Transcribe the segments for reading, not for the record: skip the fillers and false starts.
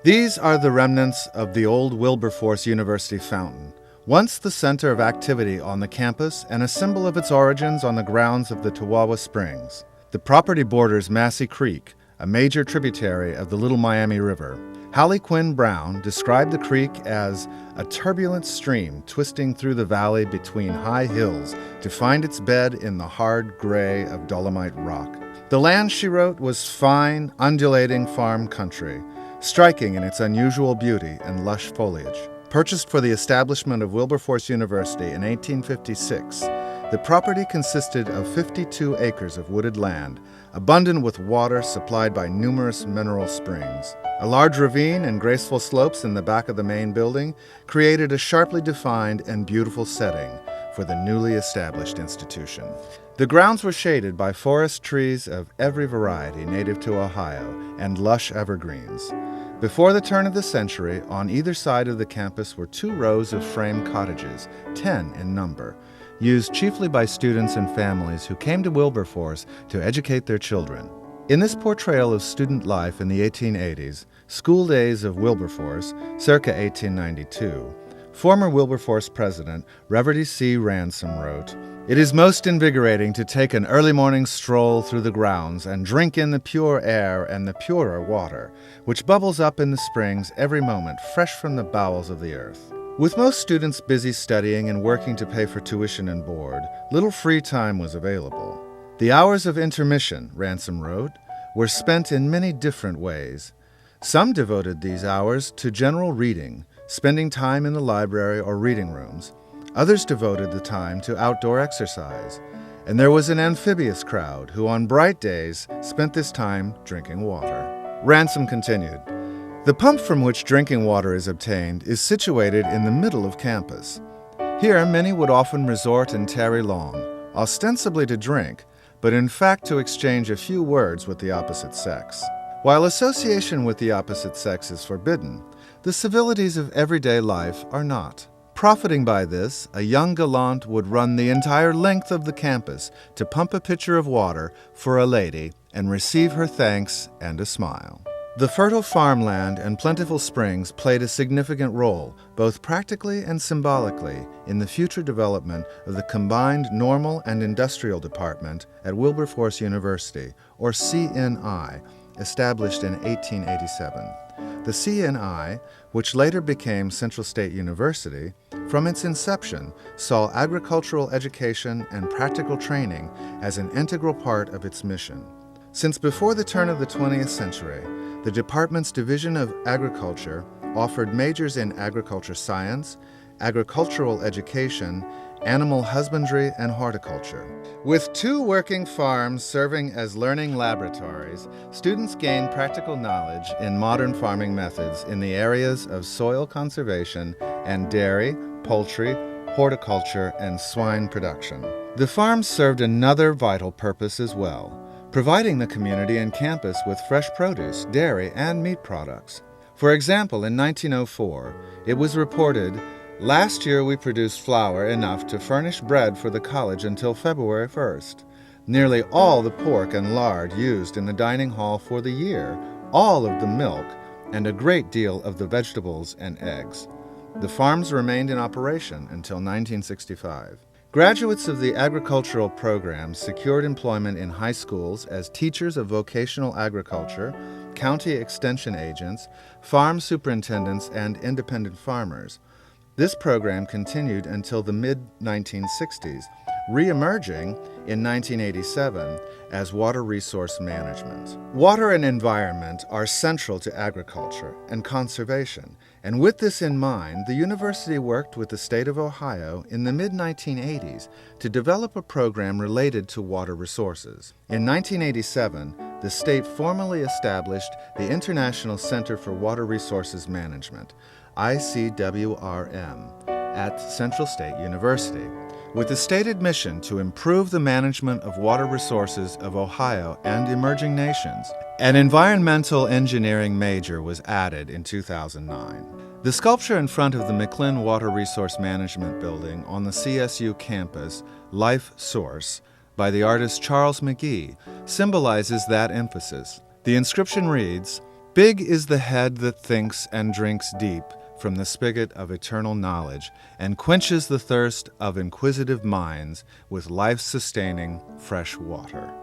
These are the remnants of the old Wilberforce University fountain, once the center of activity on the campus and a symbol of its origins on the grounds of the Tawawa Springs. The property borders Massey Creek, a major tributary of the Little Miami River. Hallie Quinn Brown described the creek as a turbulent stream twisting through the valley between high hills to find its bed in the hard gray of dolomite rock. The land, she wrote, was fine, undulating farm country, striking in its unusual beauty and lush foliage. Purchased for the establishment of Wilberforce University in 1856, the property consisted of 52 acres of wooded land, abundant with water supplied by numerous mineral springs. A large ravine and graceful slopes in the back of the main building created a sharply defined and beautiful setting for the newly established institution. The grounds were shaded by forest trees of every variety native to Ohio and lush evergreens. Before the turn of the century, on either side of the campus were 2 rows of frame cottages, 10 in number, used chiefly by students and families who came to Wilberforce to educate their children. In this portrayal of student life in the 1880s, School Days of Wilberforce, circa 1892, former Wilberforce president Reverdy C. Ransom wrote, "It is most invigorating to take an early morning stroll through the grounds and drink in the pure air and the purer water, which bubbles up in the springs every moment fresh from the bowels of the earth." With most students busy studying and working to pay for tuition and board, little free time was available. The hours of intermission, Ransom wrote, were spent in many different ways. Some devoted these hours to general reading, spending time in the library or reading rooms. Others devoted the time to outdoor exercise. And there was an amphibious crowd who on bright days spent this time drinking water. Ransom continued, "The pump from which drinking water is obtained is situated in the middle of campus. Here many would often resort and tarry long, ostensibly to drink, but in fact to exchange a few words with the opposite sex. While association with the opposite sex is forbidden, the civilities of everyday life are not. Profiting by this, a young gallant would run the entire length of the campus to pump a pitcher of water for a lady and receive her thanks and a smile." The fertile farmland and plentiful springs played a significant role, both practically and symbolically, in the future development of the combined Normal and Industrial Department at Wilberforce University, or CNI, established in 1887. The CNI, which later became Central State University, from its inception saw agricultural education and practical training as an integral part of its mission. Since before the turn of the 20th century, the department's Division of Agriculture offered majors in agriculture science, agricultural education, animal husbandry, and horticulture. With 2 working farms serving as learning laboratories, students gain practical knowledge in modern farming methods in the areas of soil conservation and dairy, poultry, horticulture, and swine production. The farms served another vital purpose as well, providing the community and campus with fresh produce, dairy, and meat products. For example, in 1904, it was reported, "Last year we produced flour enough to furnish bread for the college until February 1st. Nearly all the pork and lard used in the dining hall for the year, all of the milk, and a great deal of the vegetables and eggs." The farms remained in operation until 1965. Graduates of the agricultural programs secured employment in high schools as teachers of vocational agriculture, county extension agents, farm superintendents, and independent farmers. This program continued until the mid-1960s, re-emerging in 1987 as water resource management. Water and environment are central to agriculture and conservation, and with this in mind, the university worked with the state of Ohio in the mid-1980s to develop a program related to water resources. In 1987, the state formally established the International Center for Water Resources Management, ICWRM, at Central State University, with the stated mission to improve the management of water resources of Ohio and emerging nations. An environmental engineering major was added in 2009. The sculpture in front of the McLinn Water Resource Management Building on the CSU campus, Life Source, by the artist Charles McGee, symbolizes that emphasis. The inscription reads, Big is the head that thinks and drinks deep from the spigot of eternal knowledge and quenches the thirst of inquisitive minds with life-sustaining fresh water.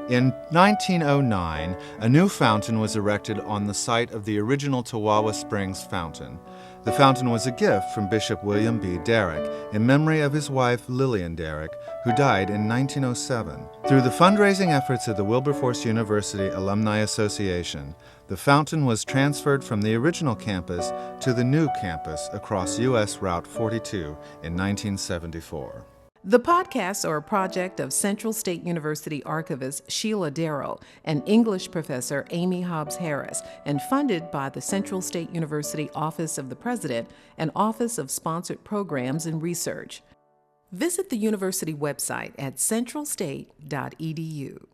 In 1909, a new fountain was erected on the site of the original Toowawa Springs fountain. The fountain was a gift from Bishop William B. Derrick in memory of his wife Lillian Derrick, who died in 1907. Through the fundraising efforts of the Wilberforce University Alumni Association, the fountain was transferred from the original campus to the new campus across U.S. Route 42 in 1974. The podcasts are a project of Central State University archivist Sheila Darrow and English professor Amy Hobbs Harris, and funded by the Central State University Office of the President and Office of Sponsored Programs and Research. Visit the university website at centralstate.edu.